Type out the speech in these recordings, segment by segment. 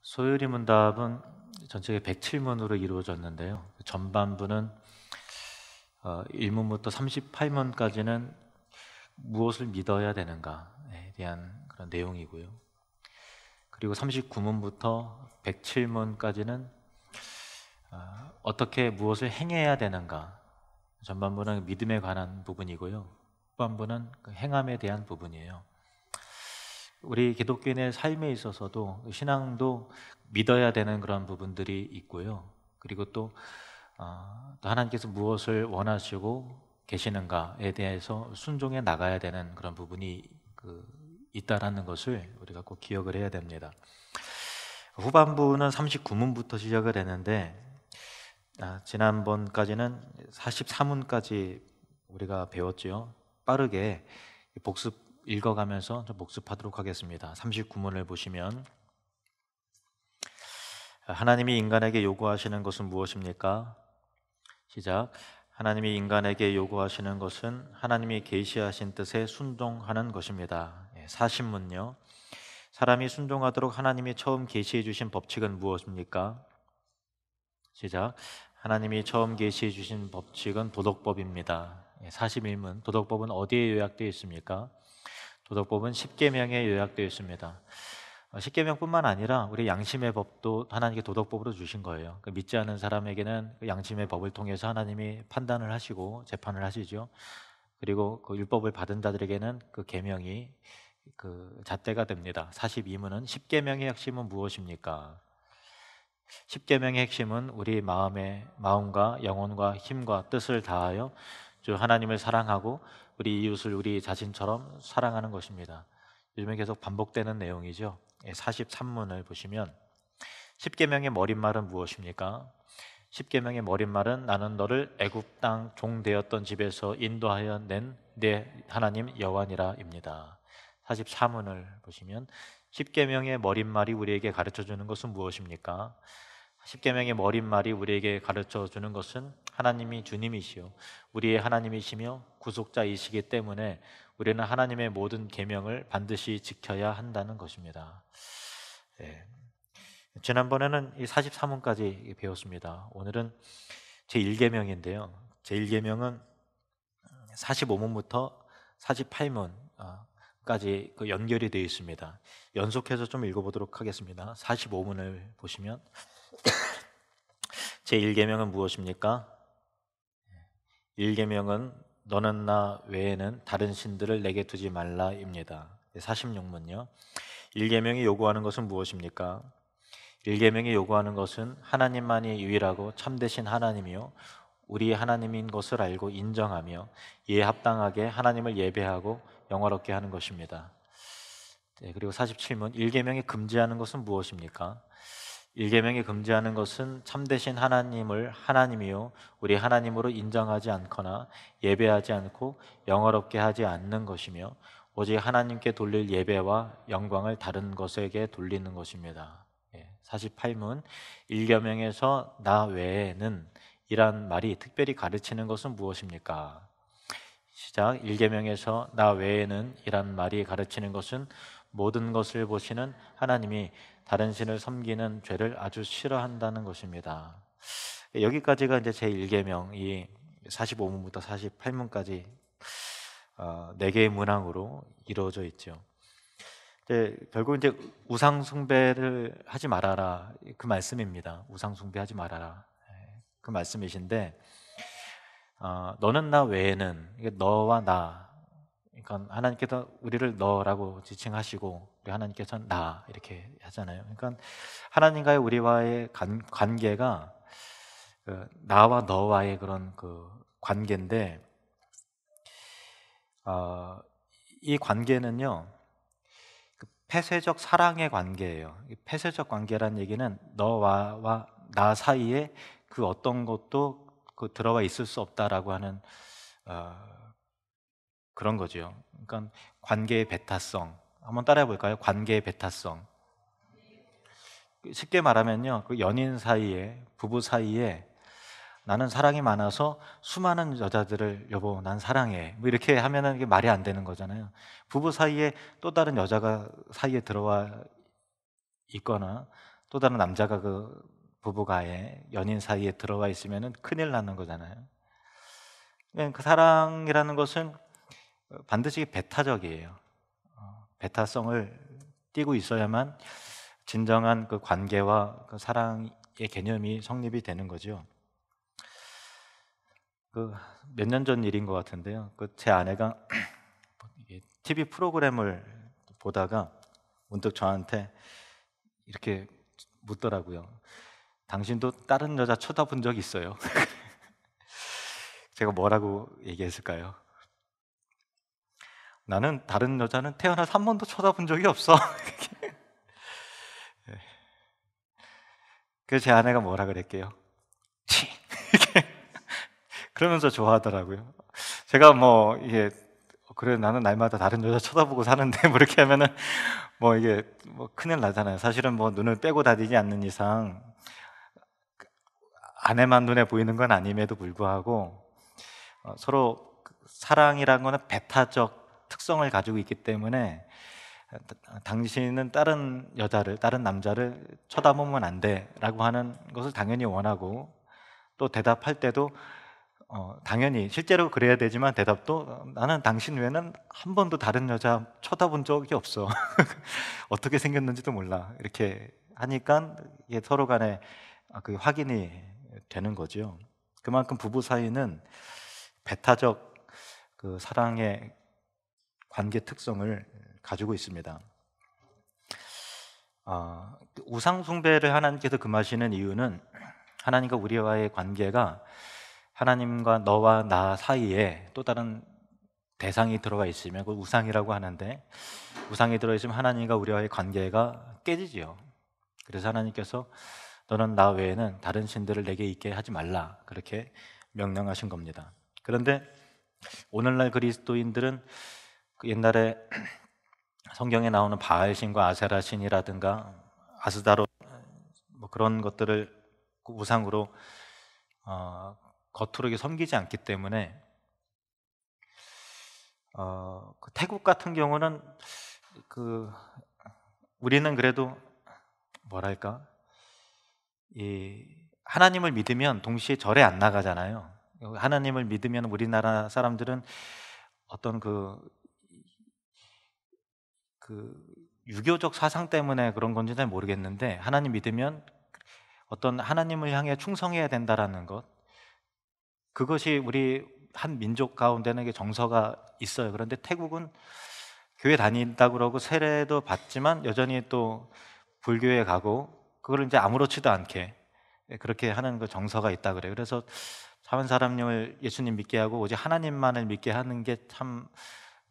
소요리 문답은 전체가 107문으로 이루어졌는데요. 전반부는 1문부터 38문까지는 무엇을 믿어야 되는가에 대한 그런 내용이고요. 그리고 39문부터 107문까지는 어떻게 무엇을 행해야 되는가, 전반부는 믿음에 관한 부분이고요. 후반부는 그 행함에 대한 부분이에요. 우리 기독교인의 삶에 있어서도 신앙도 믿어야 되는 그런 부분들이 있고요. 그리고 또 하나님께서 무엇을 원하시고 계시는가에 대해서 순종해 나가야 되는 그런 부분이 있다라는 것을 우리가 꼭 기억을 해야 됩니다. 후반부는 39문부터 시작을 했는데 지난번까지는 43문까지 우리가 배웠죠. 빠르게 복습 읽어가면서 좀 복습하도록 하겠습니다. 39문을 보시면 하나님이 인간에게 요구하시는 것은 무엇입니까? 시작. 하나님이 인간에게 요구하시는 것은 하나님이 계시하신 뜻에 순종하는 것입니다. 40문요. 사람이 순종하도록 하나님이 처음 계시해 주신 법칙은 무엇입니까? 시작. 하나님이 처음 계시해 주신 법칙은 도덕법입니다. 41문. 도덕법은 어디에 요약되어 있습니까? 도덕법은 십계명에 요약되어 있습니다. 십계명뿐만 아니라 우리 양심의 법도 하나님께 도덕법으로 주신 거예요. 믿지 않는 사람에게는 그 양심의 법을 통해서 하나님이 판단을 하시고 재판을 하시죠. 그리고 그 율법을 받은 자들에게는 그 계명이 그 잣대가 됩니다. 42문은 십계명의 핵심은 무엇입니까? 십계명의 핵심은 우리 마음과 영혼과 힘과 뜻을 다하여 주 하나님을 사랑하고 우리 이웃을 우리 자신처럼 사랑하는 것입니다. 요즘에 계속 반복되는 내용이죠. 43문을 보시면 십계명의 머릿말은 무엇입니까? 십계명의 머릿말은 나는 너를 애굽 땅 종 되었던 집에서 인도하여 낸 내 하나님 여호와니라입니다. 44문을 보시면 십계명의 머릿말이 우리에게 가르쳐 주는 것은 무엇입니까? 십계명의 머릿말이 우리에게 가르쳐 주는 것은 하나님이 주님이시요 우리의 하나님이시며 구속자이시기 때문에 우리는 하나님의 모든 계명을 반드시 지켜야 한다는 것입니다. 네. 지난번에는 이 43문까지 배웠습니다. 오늘은 제1계명인데요. 제1계명은 45문부터 48문까지 연결이 되어 있습니다. 연속해서 좀 읽어보도록 하겠습니다. 45문을 보시면 제1계명은 무엇입니까? 1계명은 너는 나 외에는 다른 신들을 내게 두지 말라입니다. 46문요. 1계명이 요구하는 것은 무엇입니까? 1계명이 요구하는 것은 하나님만이 유일하고 참되신 하나님이요 우리 하나님인 것을 알고 인정하며 이에 합당하게 하나님을 예배하고 영화롭게 하는 것입니다. 그리고 47문 1계명이 금지하는 것은 무엇입니까? 1계명이 금지하는 것은 참되신 하나님을 하나님이요 우리 하나님으로 인정하지 않거나 예배하지 않고 영화롭게 하지 않는 것이며 오직 하나님께 돌릴 예배와 영광을 다른 것에게 돌리는 것입니다. 48문 1계명에서 나 외에는 이란 말이 특별히 가르치는 것은 무엇입니까? 시작. 1계명에서 나 외에는 이란 말이 가르치는 것은 모든 것을 보시는 하나님이 다른 신을 섬기는 죄를 아주 싫어한다는 것입니다. 여기까지가 이제 제1계명 이 45문부터 48문까지 4개의 문항으로 이루어져 있죠. 결국 이제 우상 숭배를 하지 말아라 그 말씀입니다. 우상 숭배하지 말아라 그 말씀이신데 너는 나 외에는 이게 너와 나 그러니까 하나님께서 우리를 너라고 지칭하시고 우리 하나님께서는 나 이렇게 하잖아요. 그러니까 하나님과의 우리와의 관계가 나와 너와의 그런 그 관계인데 이 관계는요 그 폐쇄적 사랑의 관계예요. 이 폐쇄적 관계란 얘기는 너와 나 사이에 그 어떤 것도 들어와 있을 수 없다라고 하는 그런 거죠. 그러니까 관계의 배타성. 한번 따라해 볼까요? 관계의 배타성. 쉽게 말하면요, 그 연인 사이에, 부부 사이에 나는 사랑이 많아서 수많은 여자들을 여보 난 사랑해 뭐 이렇게 하면은 이게 말이 안 되는 거잖아요. 부부 사이에 또 다른 여자가 사이에 들어와 있거나 또 다른 남자가 그 부부가의 연인 사이에 들어가 있으면 큰일 나는 거잖아요. 그 사랑이라는 것은 반드시 배타적이에요. 배타성을 띠고 있어야만 진정한 그 관계와 그 사랑의 개념이 성립이 되는 거죠. 그 몇 년 전 일인 것 같은데요. 그 제 아내가 TV 프로그램을 보다가 문득 저한테 이렇게 묻더라고요. 당신도 다른 여자 쳐다본 적 있어요? 제가 뭐라고 얘기했을까요? 나는 다른 여자는 태어나서 한 번도 쳐다본 적이 없어. 그래서 제 아내가 뭐라 그랬게요? 치! 그러면서 좋아하더라고요. 제가 뭐 이게 그래 나는 날마다 다른 여자 쳐다보고 사는데 뭐 이렇게 하면은 뭐 이게 뭐 큰일 나잖아요. 사실은 뭐 눈을 빼고 다니지 않는 이상 아내만 눈에 보이는 건 아님에도 불구하고 서로 사랑이라는 거는 배타적 특성을 가지고 있기 때문에 당신은 다른 여자를 다른 남자를 쳐다보면 안 돼라고 하는 것을 당연히 원하고 또 대답할 때도 당연히 실제로 그래야 되지만 대답도 나는 당신 외에는 한 번도 다른 여자 쳐다본 적이 없어. 어떻게 생겼는지도 몰라. 이렇게 하니까 이게 서로 간에 그 확인이 되는 거죠. 그만큼 부부 사이는 배타적 그 사랑의 관계 특성을 가지고 있습니다. 우상 숭배를 하나님께서 금하시는 이유는 하나님과 우리와의 관계가 하나님과 너와 나 사이에 또 다른 대상이 들어가 있으면 그걸 우상이라고 하는데, 우상이 들어있으면 하나님과 우리와의 관계가 깨지지요. 그래서 하나님께서 너는 나 외에는 다른 신들을 내게 있게 하지 말라, 그렇게 명령하신 겁니다. 그런데 오늘날 그리스도인들은 그 옛날에 성경에 나오는 바알신과 아세라신이라든가 아스다롯 뭐 그런 것들을 우상으로 겉으로 이렇게 섬기지 않기 때문에 그 태국 같은 경우는 그 우리는 그래도 뭐랄까 이 하나님을 믿으면 동시에 절에 안 나가잖아요. 하나님을 믿으면 우리나라 사람들은 어떤 그 유교적 사상 때문에 그런 건지 잘 모르겠는데 하나님 믿으면 어떤 하나님을 향해 충성해야 된다라는 것, 그것이 우리 한 민족 가운데는 이게 정서가 있어요. 그런데 태국은 교회 다닌다 그러고 세례도 받지만 여전히 또 불교에 가고 그걸 이제 아무렇지도 않게 그렇게 하는 그 정서가 있다 그래요. 그래서 참 사람을 예수님 믿게 하고 오직 하나님만을 믿게 하는 게 참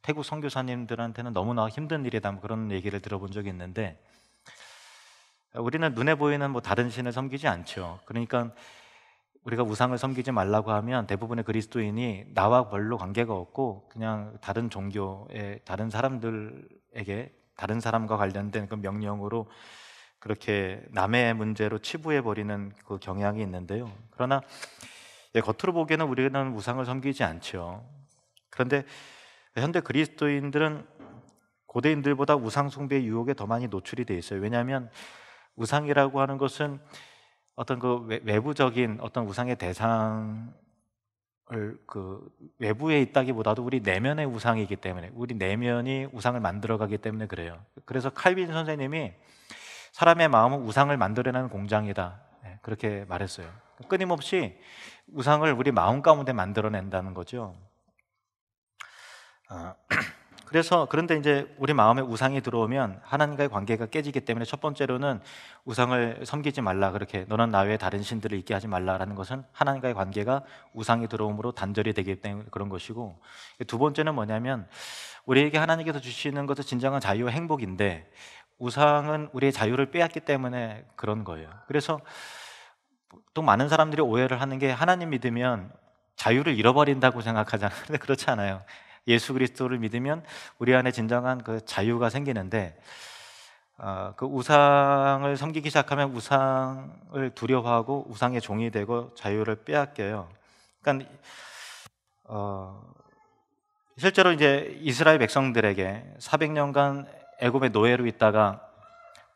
태국 선교사님들한테는 너무나 힘든 일이다, 뭐 그런 얘기를 들어본 적이 있는데, 우리는 눈에 보이는 뭐 다른 신을 섬기지 않죠. 그러니까 우리가 우상을 섬기지 말라고 하면 대부분의 그리스도인이 나와 별로 관계가 없고 그냥 다른 종교의 다른 사람들에게 다른 사람과 관련된 그 명령으로 그렇게 남의 문제로 치부해 버리는 그 경향이 있는데요. 그러나 겉으로 보기에는 우리는 우상을 섬기지 않죠. 그런데 현대 그리스도인들은 고대인들보다 우상 숭배의 유혹에 더 많이 노출이 돼 있어요. 왜냐하면 우상이라고 하는 것은 어떤 그 외부적인 어떤 우상의 대상을 그 외부에 있다기보다도 우리 내면의 우상이기 때문에, 우리 내면이 우상을 만들어가기 때문에 그래요. 그래서 칼빈 선생님이 사람의 마음은 우상을 만들어내는 공장이다, 그렇게 말했어요. 끊임없이 우상을 우리 마음 가운데 만들어낸다는 거죠. 그런데 이제 우리 마음에 우상이 들어오면 하나님과의 관계가 깨지기 때문에 첫 번째로는 우상을 섬기지 말라, 그렇게 너는 나 외에 다른 신들을 있게 하지 말라라는 것은 하나님과의 관계가 우상이 들어옴으로 단절이 되기 때문에 그런 것이고, 두 번째는 뭐냐면 우리에게 하나님께서 주시는 것은 진정한 자유와 행복인데 우상은 우리의 자유를 빼앗기 때문에 그런 거예요. 그래서 또 많은 사람들이 오해를 하는 게 하나님 믿으면 자유를 잃어버린다고 생각하잖아요. 근데 그렇지 않아요. 예수 그리스도를 믿으면 우리 안에 진정한 그 자유가 생기는데, 그 우상을 섬기기 시작하면 우상을 두려워하고 우상의 종이 되고 자유를 빼앗겨요. 그러니까 실제로 이제 이스라엘 백성들에게 400년간 애굽의 노예로 있다가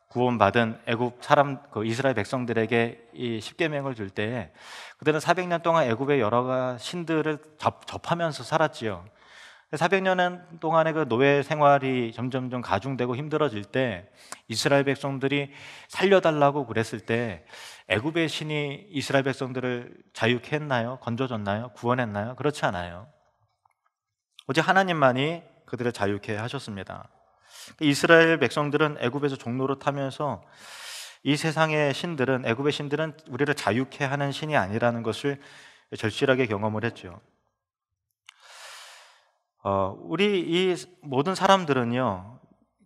구원받은 애굽 사람 그 이스라엘 백성들에게 이 십계명을 줄 때 그들은 400년 동안 애굽의 여러 가지 신들을 접하면서 살았지요. 400년 동안의 그 노예 생활이 점점 가중되고 힘들어질 때 이스라엘 백성들이 살려달라고 그랬을 때 애굽의 신이 이스라엘 백성들을 자유케 했나요? 건져줬나요? 구원했나요? 그렇지 않아요. 오직 하나님만이 그들을 자유케 하셨습니다. 이스라엘 백성들은 애굽에서 종로를 타면서 이 세상의 신들은, 애굽의 신들은 우리를 자유케 하는 신이 아니라는 것을 절실하게 경험을 했죠. 우리 이 모든 사람들은요,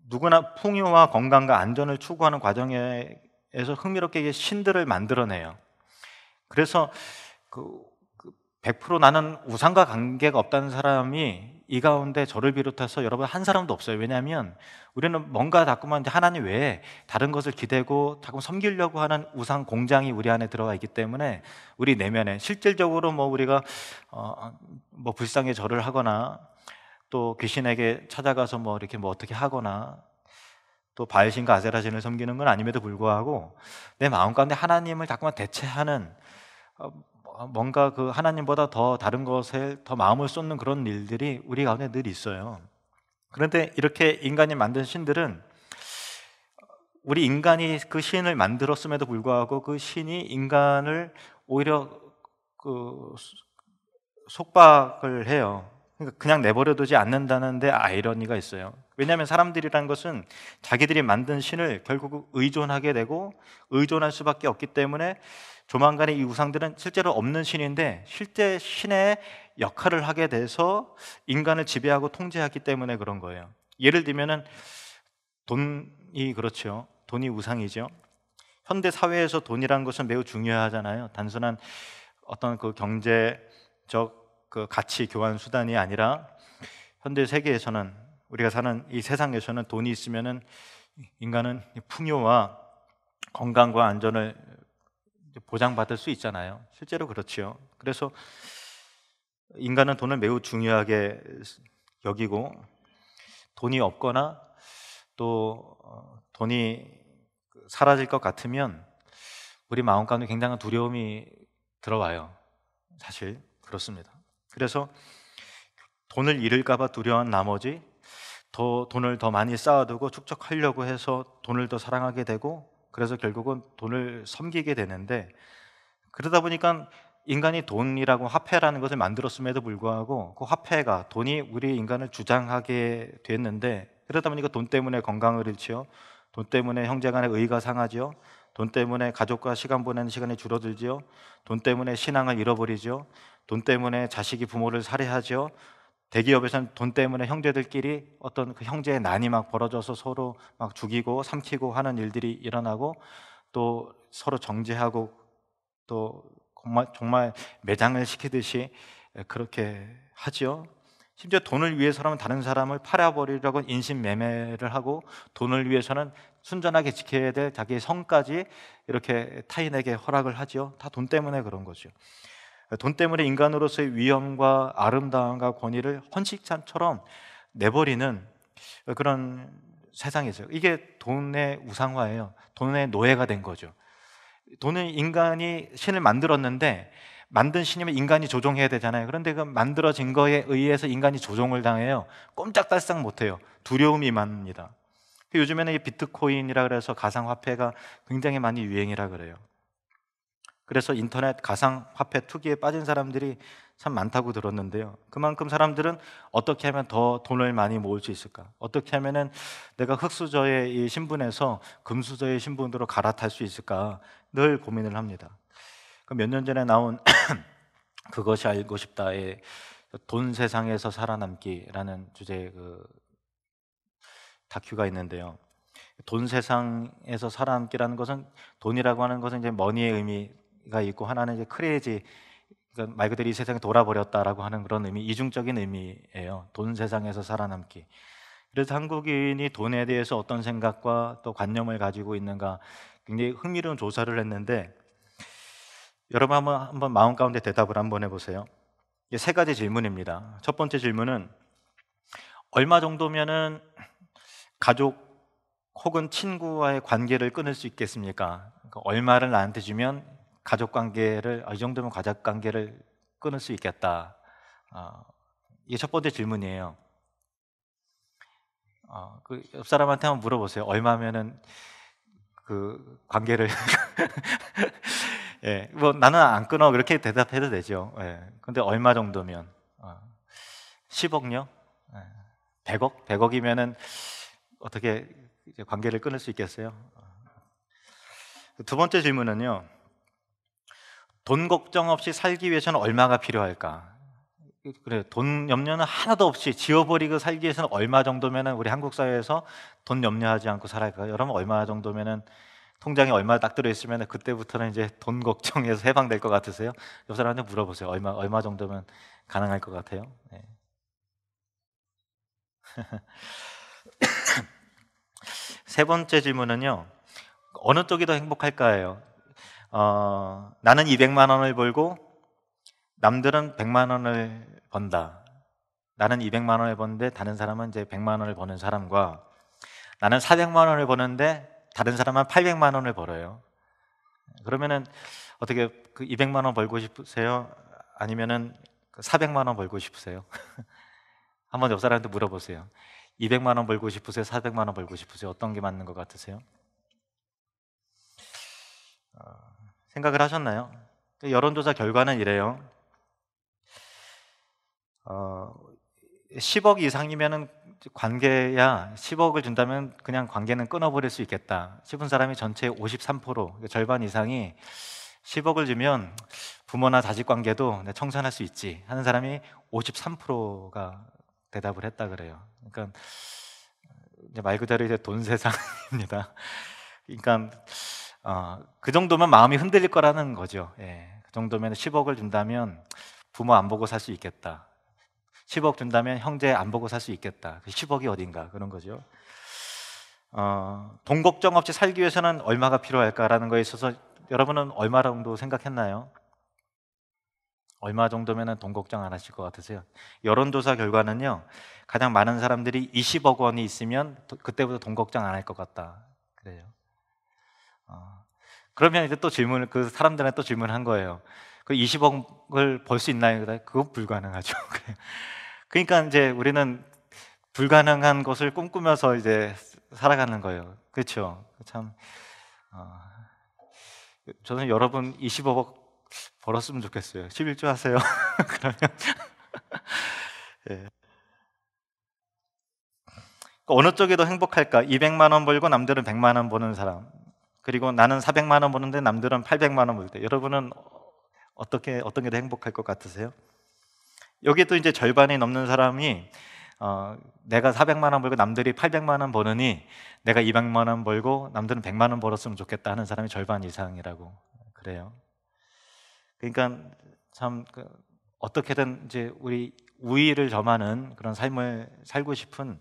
누구나 풍요와 건강과 안전을 추구하는 과정에서 흥미롭게 신들을 만들어내요. 그래서 그 100% 나는 우상과 관계가 없다는 사람이 이 가운데 저를 비롯해서 여러분 한 사람도 없어요. 왜냐하면 우리는 뭔가 자꾸만 하나님 외에 다른 것을 기대고 자꾸 섬기려고 하는 우상 공장이 우리 안에 들어가 있기 때문에 우리 내면에 실질적으로 뭐 우리가 뭐 불상에 절을 하거나 또 귀신에게 찾아가서 뭐 이렇게 뭐 어떻게 하거나 또 바알신과 아세라신을 섬기는 건 아님에도 불구하고 내 마음 가운데 하나님을 자꾸만 대체하는 뭔가 그 하나님보다 더 다른 것에 더 마음을 쏟는 그런 일들이 우리 가운데 늘 있어요. 그런데 이렇게 인간이 만든 신들은 우리 인간이 그 신을 만들었음에도 불구하고 그 신이 인간을 오히려 그 속박을 해요. 그러니까 그냥 내버려두지 않는다는 데 아이러니가 있어요. 왜냐하면 사람들이란 것은 자기들이 만든 신을 결국 의존하게 되고 의존할 수밖에 없기 때문에 조만간에 이 우상들은 실제로 없는 신인데 실제 신의 역할을 하게 돼서 인간을 지배하고 통제하기 때문에 그런 거예요. 예를 들면은 돈이 그렇죠. 돈이 우상이죠. 현대 사회에서 돈이라는 것은 매우 중요하잖아요. 단순한 어떤 그 경제적 그 가치 교환 수단이 아니라 현대 세계에서는 우리가 사는 이 세상에서는 돈이 있으면은 인간은 풍요와 건강과 안전을 보장받을 수 있잖아요. 실제로 그렇지요. 그래서 인간은 돈을 매우 중요하게 여기고 돈이 없거나 또 돈이 사라질 것 같으면 우리 마음 가운데 굉장한 두려움이 들어와요. 사실 그렇습니다. 그래서 돈을 잃을까 봐 두려운 나머지 돈을 더 많이 쌓아두고 축적하려고 해서 돈을 더 사랑하게 되고 그래서 결국은 돈을 섬기게 되는데 그러다 보니까 인간이 돈이라고 화폐라는 것을 만들었음에도 불구하고 그 화폐가 돈이 우리 인간을 주장하게 됐는데 그러다 보니까 돈 때문에 건강을 잃지요. 돈 때문에 형제간의 의가 상하지요. 돈 때문에 가족과 시간 보내는 시간이 줄어들지요. 돈 때문에 신앙을 잃어버리죠. 돈 때문에 자식이 부모를 살해하죠. 대기업에서는 돈 때문에 형제들끼리 어떤 그 형제의 난이 막 벌어져서 서로 막 죽이고 삼키고 하는 일들이 일어나고 또 서로 정죄하고 또 정말 매장을 시키듯이 그렇게 하죠. 심지어 돈을 위해서라면 다른 사람을 팔아버리려고 인신매매를 하고 돈을 위해서는 순전하게 지켜야 될 자기의 성까지 이렇게 타인에게 허락을 하죠. 다 돈 때문에 그런 거죠. 돈 때문에 인간으로서의 위엄과 아름다움과 권위를 헌식찬처럼 내버리는 그런 세상이죠. 이게 돈의 우상화예요. 돈의 노예가 된 거죠. 돈은 인간이 신을 만들었는데 만든 신이면 인간이 조종해야 되잖아요. 그런데 그 만들어진 거에 의해서 인간이 조종을 당해요. 꼼짝달싹 못해요. 두려움이 많습니다. 요즘에는 이 비트코인이라 그래서 가상화폐가 굉장히 많이 유행이라 그래요. 그래서 인터넷 가상화폐 투기에 빠진 사람들이 참 많다고 들었는데요. 그만큼 사람들은 어떻게 하면 더 돈을 많이 모을 수 있을까? 어떻게 하면은 내가 흙수저의 이 신분에서 금수저의 신분으로 갈아탈 수 있을까? 늘 고민을 합니다. 몇 년 전에 나온 그것이 알고 싶다의 돈 세상에서 살아남기라는 주제의 그 다큐가 있는데요. 돈 세상에서 살아남기라는 것은 돈이라고 하는 것은 이제 머니의 의미가 있고 하나는 이제 크레이지 그러니까 말 그대로 이 세상에 돌아버렸다라고 하는 그런 의미, 이중적인 의미예요. 돈 세상에서 살아남기. 그래서 한국인이 돈에 대해서 어떤 생각과 또 관념을 가지고 있는가 굉장히 흥미로운 조사를 했는데 여러분 한번 마음 가운데 대답을 한번 해보세요. 세 가지 질문입니다. 첫 번째 질문은 얼마 정도면은 가족 혹은 친구와의 관계를 끊을 수 있겠습니까? 그러니까 얼마를 나한테 주면 가족 관계를 이 정도면 가족 관계를 끊을 수 있겠다. 이게 첫 번째 질문이에요. 그 옆 사람한테 한번 물어보세요. 얼마면은 그 관계를 예, 뭐 나는 안 끊어 그렇게 대답해도 되죠. 예. 근데 얼마 정도면 10억요? 100억? 100억이면은 어떻게 이제 관계를 끊을 수 있겠어요? 두 번째 질문은요. 돈 걱정 없이 살기 위해서는 얼마가 필요할까? 그래, 돈 염려는 하나도 없이 지워버리고 살기 위해서는 얼마 정도면은 우리 한국 사회에서 돈 염려하지 않고 살아갈까요? 여러분 얼마 정도면은 통장에 얼마 딱 들어있으면 그때부터는 이제 돈 걱정에서 해방될 것 같으세요? 옆 사람한테 물어보세요. 얼마 정도면 가능할 것 같아요? 네. 세 번째 질문은요. 어느 쪽이 더 행복할까요? 나는 200만 원을 벌고 남들은 100만 원을 번다. 나는 200만 원을 버는데 다른 사람은 이제 100만 원을 버는 사람과 나는 400만 원을 버는데 다른 사람은 800만 원을 벌어요. 그러면은 어떻게 그 200만 원 벌고 싶으세요? 아니면은 400만 원 벌고 싶으세요? 한번 옆 사람한테 물어보세요. 200만 원 벌고 싶으세요? 400만 원 벌고 싶으세요? 어떤 게 맞는 것 같으세요? 생각을 하셨나요? 여론조사 결과는 이래요. 10억 이상이면은 관계야 10억을 준다면 그냥 관계는 끊어버릴 수 있겠다 싶은 사람이 전체의 53%, 절반 이상이 10억을 주면 부모나 자식 관계도 청산할 수 있지 하는 사람이 53%가 대답을 했다 그래요. 그러니까 이제 말 그대로 이제 돈 세상입니다. 그러니까 그 정도면 마음이 흔들릴 거라는 거죠. 예, 그 정도면 10억을 준다면 부모 안 보고 살 수 있겠다. 10억 준다면 형제 안 보고 살 수 있겠다. 10억이 어딘가 그런 거죠. 돈 걱정 없이 살기 위해서는 얼마가 필요할까라는 거에 있어서 여러분은 얼마 정도 생각했나요? 얼마 정도면 돈 걱정 안 하실 것 같으세요? 여론조사 결과는요, 가장 많은 사람들이 20억 원이 있으면 그때부터 돈 걱정 안 할 것 같다 그래요. 그러면 이제 또 질문을 그 사람들한테 또 질문한 거예요. 그 20억을 벌 수 있나요? 그거 불가능하죠. 그러니까 이제 우리는 불가능한 것을 꿈꾸면서 이제 살아가는 거예요. 그렇죠? 참 저는 여러분 25억 벌었으면 좋겠어요. 11조 하세요. 그러면 예. 어느 쪽이 더 행복할까? 200만 원 벌고 남들은 100만 원 버는 사람. 그리고 나는 400만 원 버는데 남들은 800만 원 벌 때. 여러분은 어떤 게 더 행복할 것 같으세요? 여기 또 이제 절반이 넘는 사람이 내가 400만 원 벌고 남들이 800만 원 버느니 내가 200만 원 벌고 남들은 100만 원 벌었으면 좋겠다 하는 사람이 절반 이상이라고 그래요. 그러니까 참 어떻게든 이제 우리 우위를 점하는 그런 삶을 살고 싶은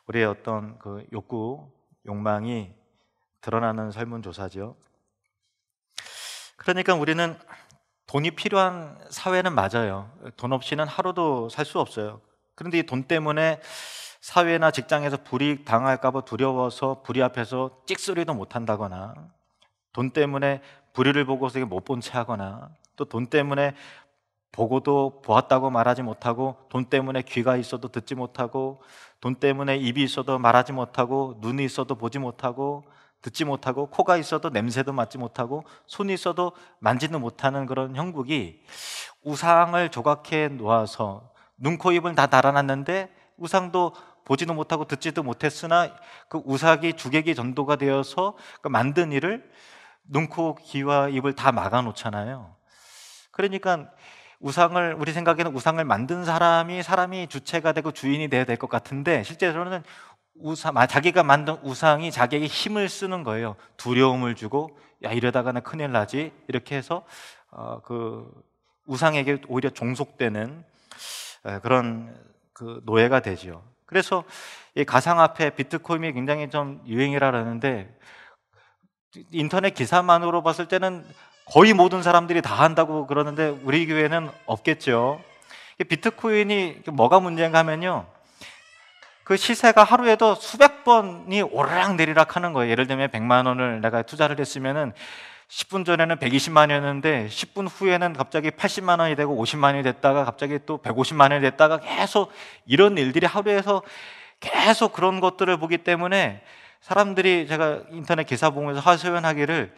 우리의 어떤 그 욕구, 욕망이 드러나는 설문조사죠. 그러니까 우리는 돈이 필요한 사회는 맞아요. 돈 없이는 하루도 살 수 없어요. 그런데 이 돈 때문에 사회나 직장에서 불이익 당할까 봐 두려워서 불의 앞에서 찍소리도 못 한다거나, 돈 때문에 불의를 보고서 못 본 채 하거나, 또 돈 때문에 보고도 보았다고 말하지 못하고, 돈 때문에 귀가 있어도 듣지 못하고, 돈 때문에 입이 있어도 말하지 못하고, 눈이 있어도 보지 못하고, 듣지 못하고, 코가 있어도 냄새도 맡지 못하고, 손이 있어도 만지도 못하는 그런 형국이 우상을 조각해 놓아서 눈, 코, 입을 다 달아놨는데 우상도 보지도 못하고 듣지도 못했으나 그 우상이 주객이 전도가 되어서 그 만든 일을 눈, 코, 귀와 입을 다 막아 놓잖아요. 그러니까 우리 생각에는 우상을 만든 사람이 주체가 되고 주인이 돼야 될 것 같은데, 실제로는 자기가 만든 우상이 자기에게 힘을 쓰는 거예요. 두려움을 주고, 야 이러다가는 큰일 나지, 이렇게 해서 그 우상에게 오히려 종속되는 그런 그 노예가 되죠. 그래서 이 가상화폐 비트코인이 굉장히 좀 유행이라 그러는데, 인터넷 기사만으로 봤을 때는 거의 모든 사람들이 다 한다고 그러는데 우리 교회는 없겠죠. 비트코인이 뭐가 문제인가 하면요, 그 시세가 하루에도 수백 번이 오르락 내리락 하는 거예요. 예를 들면 100만 원을 내가 투자를 했으면은 10분 전에는 120만 원이었는데 10분 후에는 갑자기 80만 원이 되고 50만 원이 됐다가 갑자기 또 150만 원이 됐다가 계속 이런 일들이 하루에서 계속 그런 것들을 보기 때문에 사람들이, 제가 인터넷 기사 보면서 하소연하기를,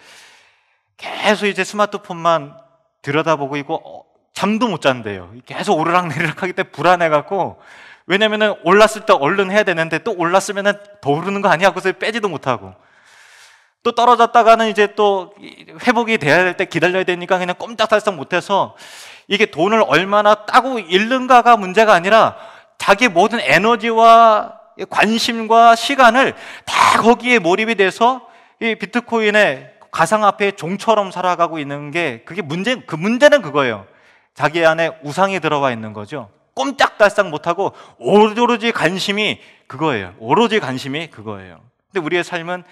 계속 이제 스마트폰만 들여다보고 있고 잠도 못 잔대요. 계속 오르락내리락 하기 때문에 불안해갖고, 왜냐면은 올랐을 때 얼른 해야 되는데 또 올랐으면은 더 오르는 거 아니야? 그래서 빼지도 못하고, 또 떨어졌다가는 이제 또 회복이 돼야 될 때 기다려야 되니까 그냥 꼼짝달싹 못해서, 이게 돈을 얼마나 따고 잃는가가 문제가 아니라 자기 모든 에너지와 관심과 시간을 다 거기에 몰입이 돼서 이 비트코인의 가상화폐의 종처럼 살아가고 있는 게, 그게 그 문제는 그거예요. 자기 안에 우상이 들어와 있는 거죠. 꼼짝달싹 못하고 오로지 관심이 그거예요. 오로지 관심이 그거예요. 근데 우리의 삶은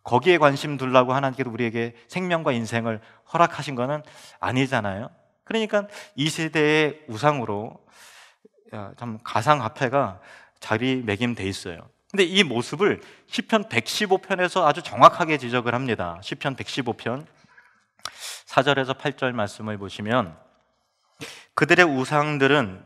거기에 관심 두려고 하나님께서 우리에게 생명과 인생을 허락하신 거는 아니잖아요. 그러니까 이 시대의 우상으로 참 가상화폐가 자리매김돼 있어요. 근데 이 모습을 시편 115편에서 아주 정확하게 지적을 합니다. 시편 115편 4절에서 8절 말씀을 보시면, 그들의 우상들은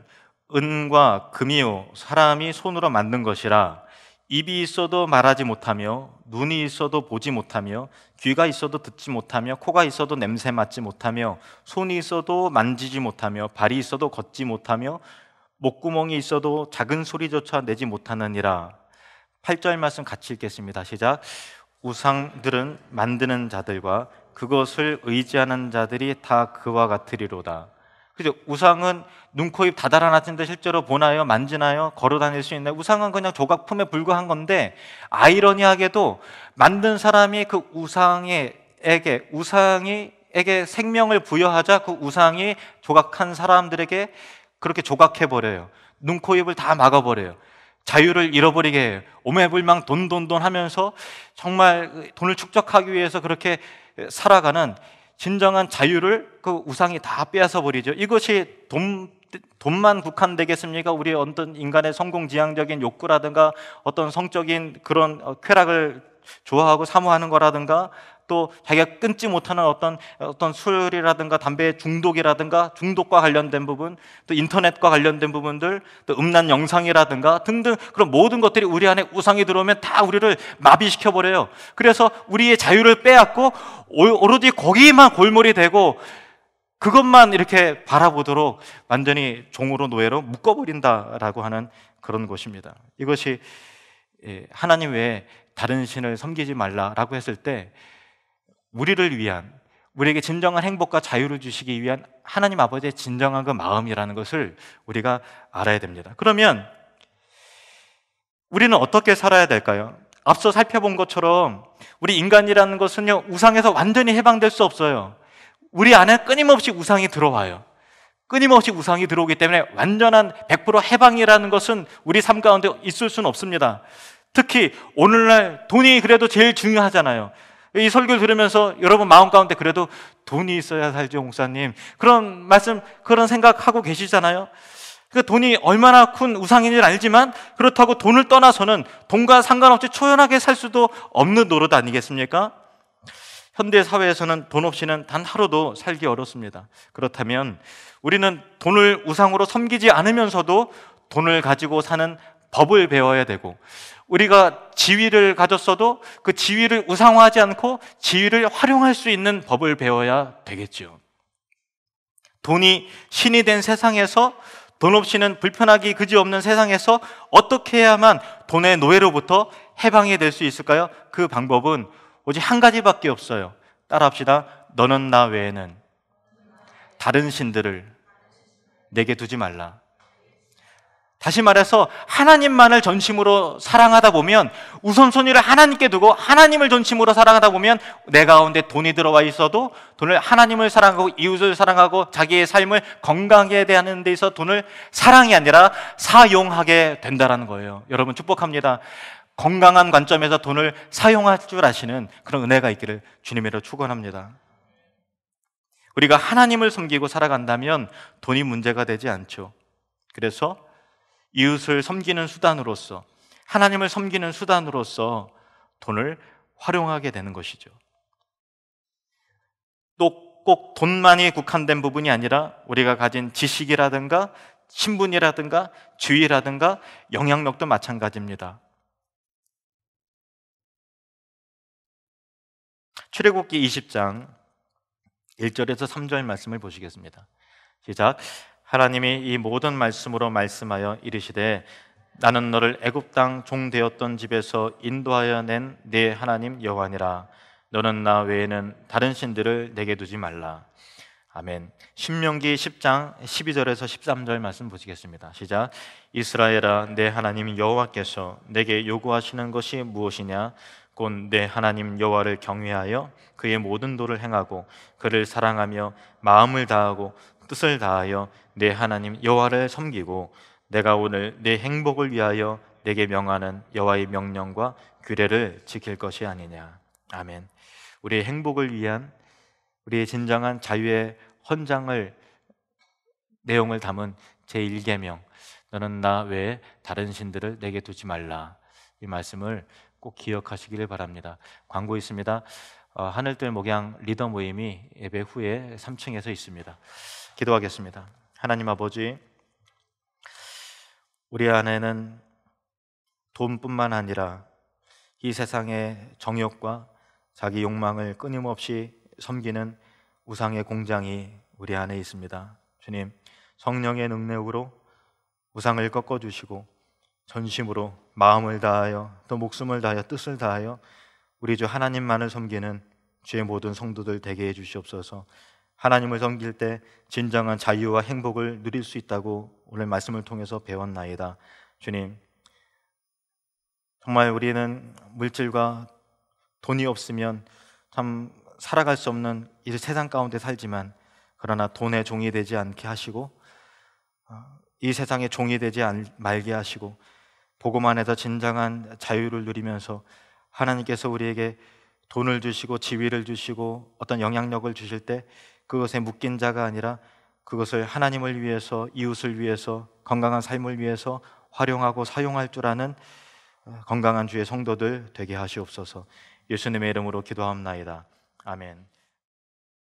은과 금이요 사람이 손으로 만든 것이라, 입이 있어도 말하지 못하며, 눈이 있어도 보지 못하며, 귀가 있어도 듣지 못하며, 코가 있어도 냄새 맡지 못하며, 손이 있어도 만지지 못하며, 발이 있어도 걷지 못하며, 목구멍이 있어도 작은 소리조차 내지 못하느니라. 8절 말씀 같이 읽겠습니다. 시작. 우상들은 만드는 자들과 그것을 의지하는 자들이 다 그와 같으리로다. 그죠? 우상은 눈, 코, 입 다 달아놨는데 실제로 보나요? 만지나요? 걸어 다닐 수 있나요? 우상은 그냥 조각품에 불과한 건데, 아이러니하게도 만든 사람이 그 우상에게 생명을 부여하자 그 우상이 조각한 사람들에게 그렇게 조각해버려요. 눈, 코, 입을 다 막아버려요. 자유를 잃어버리게 해요. 오매불망 돈 하면서 정말 돈을 축적하기 위해서 그렇게 살아가는 진정한 자유를 그 우상이 다 빼앗아 버리죠. 이것이 돈만 국한되겠습니까? 우리 어떤 인간의 성공지향적인 욕구라든가 어떤 성적인 그런 쾌락을 좋아하고 사모하는 거라든가, 또 자기가 끊지 못하는 어떤 술이라든가 담배 중독이라든가 중독과 관련된 부분, 또 인터넷과 관련된 부분들, 또 음란 영상이라든가 등등, 그런 모든 것들이 우리 안에 우상이 들어오면 다 우리를 마비시켜 버려요. 그래서 우리의 자유를 빼앗고 오로지 거기만 골몰이 되고 그것만 이렇게 바라보도록 완전히 종으로 노예로 묶어버린다라고 하는 그런 것입니다. 이것이 하나님 외에 다른 신을 섬기지 말라라고 했을 때, 우리를 위한, 우리에게 진정한 행복과 자유를 주시기 위한 하나님 아버지의 진정한 그 마음이라는 것을 우리가 알아야 됩니다. 그러면 우리는 어떻게 살아야 될까요? 앞서 살펴본 것처럼 우리 인간이라는 것은요, 우상에서 완전히 해방될 수 없어요. 우리 안에 끊임없이 우상이 들어와요. 끊임없이 우상이 들어오기 때문에 완전한 100% 해방이라는 것은 우리 삶 가운데 있을 수는 없습니다. 특히 오늘날 돈이 그래도 제일 중요하잖아요. 이 설교를 들으면서 여러분 마음 가운데 그래도 돈이 있어야 살죠, 목사님, 그런 말씀, 그런 생각하고 계시잖아요. 그 돈이 얼마나 큰 우상인지는 알지만, 그렇다고 돈을 떠나서는 돈과 상관없이 초연하게 살 수도 없는 노릇 아니겠습니까? 현대 사회에서는 돈 없이는 단 하루도 살기 어렵습니다. 그렇다면 우리는 돈을 우상으로 섬기지 않으면서도 돈을 가지고 사는 법을 배워야 되고, 우리가 지위를 가졌어도 그 지위를 우상화하지 않고 지위를 활용할 수 있는 법을 배워야 되겠죠. 돈이 신이 된 세상에서, 돈 없이는 불편하기 그지없는 세상에서 어떻게 해야만 돈의 노예로부터 해방이 될 수 있을까요? 그 방법은 오직 한 가지밖에 없어요. 따라합시다. 너는 나 외에는 다른 신들을 내게 두지 말라. 다시 말해서 하나님만을 전심으로 사랑하다 보면, 우선순위를 하나님께 두고 하나님을 전심으로 사랑하다 보면, 내 가운데 돈이 들어와 있어도 돈을, 하나님을 사랑하고 이웃을 사랑하고 자기의 삶을 건강하게 대하는 데 있어 돈을 사랑이 아니라 사용하게 된다는 거예요. 여러분 축복합니다. 건강한 관점에서 돈을 사용할 줄 아시는 그런 은혜가 있기를 주님으로 축원합니다. 우리가 하나님을 섬기고 살아간다면 돈이 문제가 되지 않죠. 그래서 이웃을 섬기는 수단으로서, 하나님을 섬기는 수단으로서 돈을 활용하게 되는 것이죠. 또 꼭 돈만이 국한된 부분이 아니라 우리가 가진 지식이라든가 신분이라든가 지위라든가 영향력도 마찬가지입니다. 출애굽기 20장 1절에서 3절 말씀을 보시겠습니다. 시작. 하나님이 이 모든 말씀으로 말씀하여 이르시되 나는 너를 애굽 땅 종 되었던 집에서 인도하여 낸 네 하나님 여호와니라. 너는 나 외에는 다른 신들을 내게 두지 말라. 아멘. 신명기 10장 12절에서 13절 말씀 보시겠습니다. 시작. 이스라엘아, 내 하나님 여호와께서 내게 요구하시는 것이 무엇이냐? 곧 내 하나님 여호와를 경외하여 그의 모든 도를 행하고 그를 사랑하며 마음을 다하고 뜻을 다하여 내 하나님 여호와를 섬기고 내가 오늘 내 행복을 위하여 내게 명하는 여호와의 명령과 규례를 지킬 것이 아니냐. 아멘. 우리의 행복을 위한, 우리의 진정한 자유의 헌장을 내용을 담은 제1계명, 너는 나 외에 다른 신들을 내게 두지 말라. 이 말씀을 꼭 기억하시기를 바랍니다. 광고 있습니다. 하늘들 목양 리더 모임이 예배 후에 3층에서 있습니다. 기도하겠습니다. 하나님 아버지, 우리 안에는 돈뿐만 아니라 이 세상의 정욕과 자기 욕망을 끊임없이 섬기는 우상의 공장이 우리 안에 있습니다. 주님, 성령의 능력으로 우상을 꺾어주시고 전심으로 마음을 다하여 또 목숨을 다하여 뜻을 다하여 우리 주 하나님만을 섬기는 주의 모든 성도들 되게 해주시옵소서. 하나님을 섬길 때 진정한 자유와 행복을 누릴 수 있다고 오늘 말씀을 통해서 배웠나이다. 주님, 정말 우리는 물질과 돈이 없으면 참 살아갈 수 없는 이 세상 가운데 살지만, 그러나 돈의 종이 되지 않게 하시고 이 세상의 종이 되지 말게 하시고 복음 안에서 진정한 자유를 누리면서 하나님께서 우리에게 돈을 주시고 지위를 주시고 어떤 영향력을 주실 때 그것에 묶인 자가 아니라 그것을 하나님을 위해서, 이웃을 위해서, 건강한 삶을 위해서 활용하고 사용할 줄 아는 건강한 주의 성도들 되게 하시옵소서. 예수님의 이름으로 기도합나이다. 아멘.